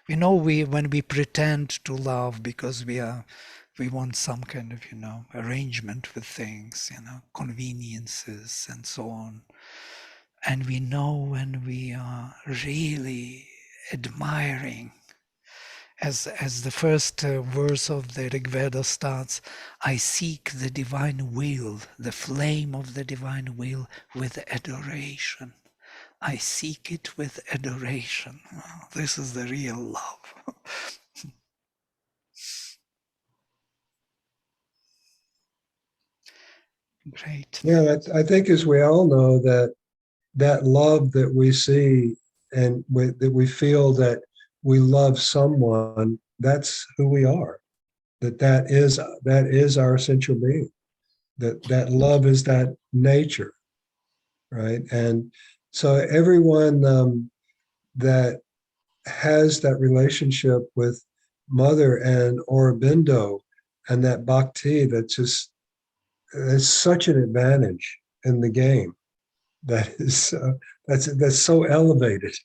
We know when we pretend to love because we want some kind of arrangement with things, conveniences and so on. And we know when we are really admiring. As the first verse of the Rig Veda starts, I seek the divine will, the flame of the divine will with adoration. I seek it with adoration. Oh, this is the real love. Great. Yeah, I think as we all know that love that we see and that we feel that we love someone, that's who we are. That is our essential being. That love is that nature, right? And so everyone that has that relationship with Mother and Aurobindo and that bhakti, it's such an advantage in the game. That's so elevated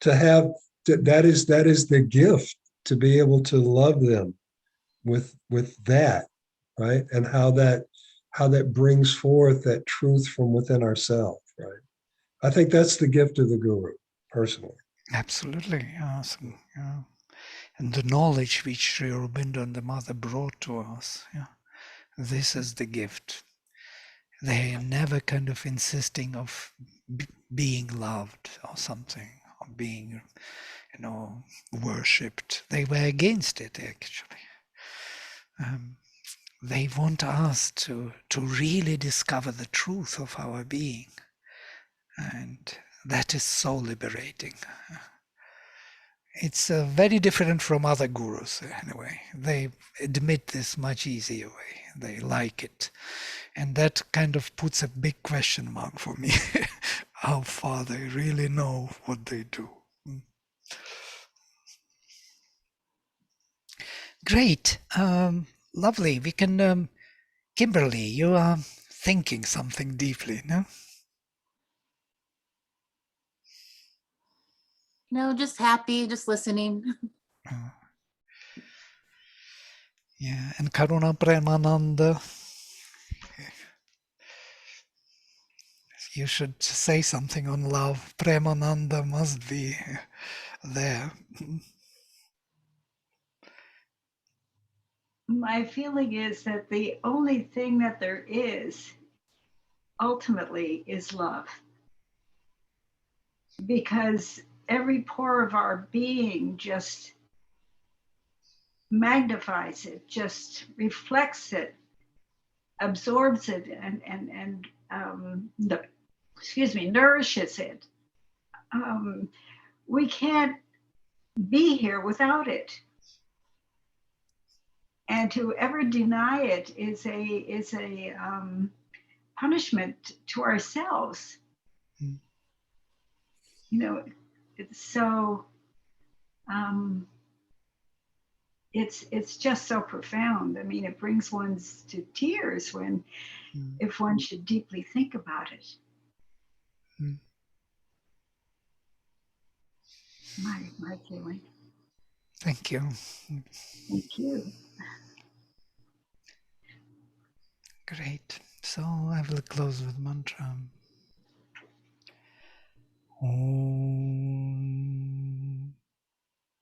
to have. That is the gift, to be able to love them with that, right? And how that brings forth that truth from within ourselves, right? I think that's the gift of the guru, personally. Absolutely, awesome. Yeah. And the knowledge which Sri Aurobindo and the Mother brought to us, yeah, this is the gift. They are never kind of insisting of being loved or something, or being, worshipped. They were against it, actually. They want us to really discover the truth of our being. And that is so liberating. It's very different from other gurus, anyway. They admit this much easier way. They like it. And that kind of puts a big question mark for me. How far they really know what they do. Great. Lovely. We can, Kimberly, you are thinking something deeply, no? No, just happy, just listening. Yeah, and Karuna Premananda. you should say something on love. Premananda must be there. My feeling is that the only thing that there is ultimately is love. Because every pore of our being just magnifies it, just reflects it, absorbs it, and nourishes it. We can't be here without it. And to ever deny it is a punishment to ourselves. You know, it's so it's just so profound. I mean, it brings one to tears when if one should deeply think about it. My feeling. Thank you. Thank you. Great. So I will close with mantra. Om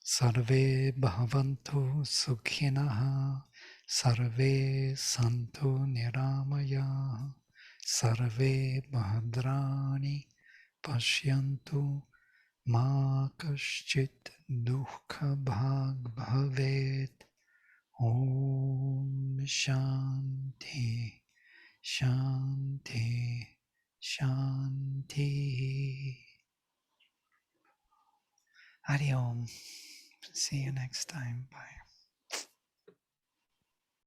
Sarve Bhavantu Sukhinaha Sarve Santu Niramaya Sarve Bhadrani Pashyantu Ma Kaschit Dukkha Bhag Bhavet. Om Shanti Shanti Shanti. Hari Om. See you next time. Bye.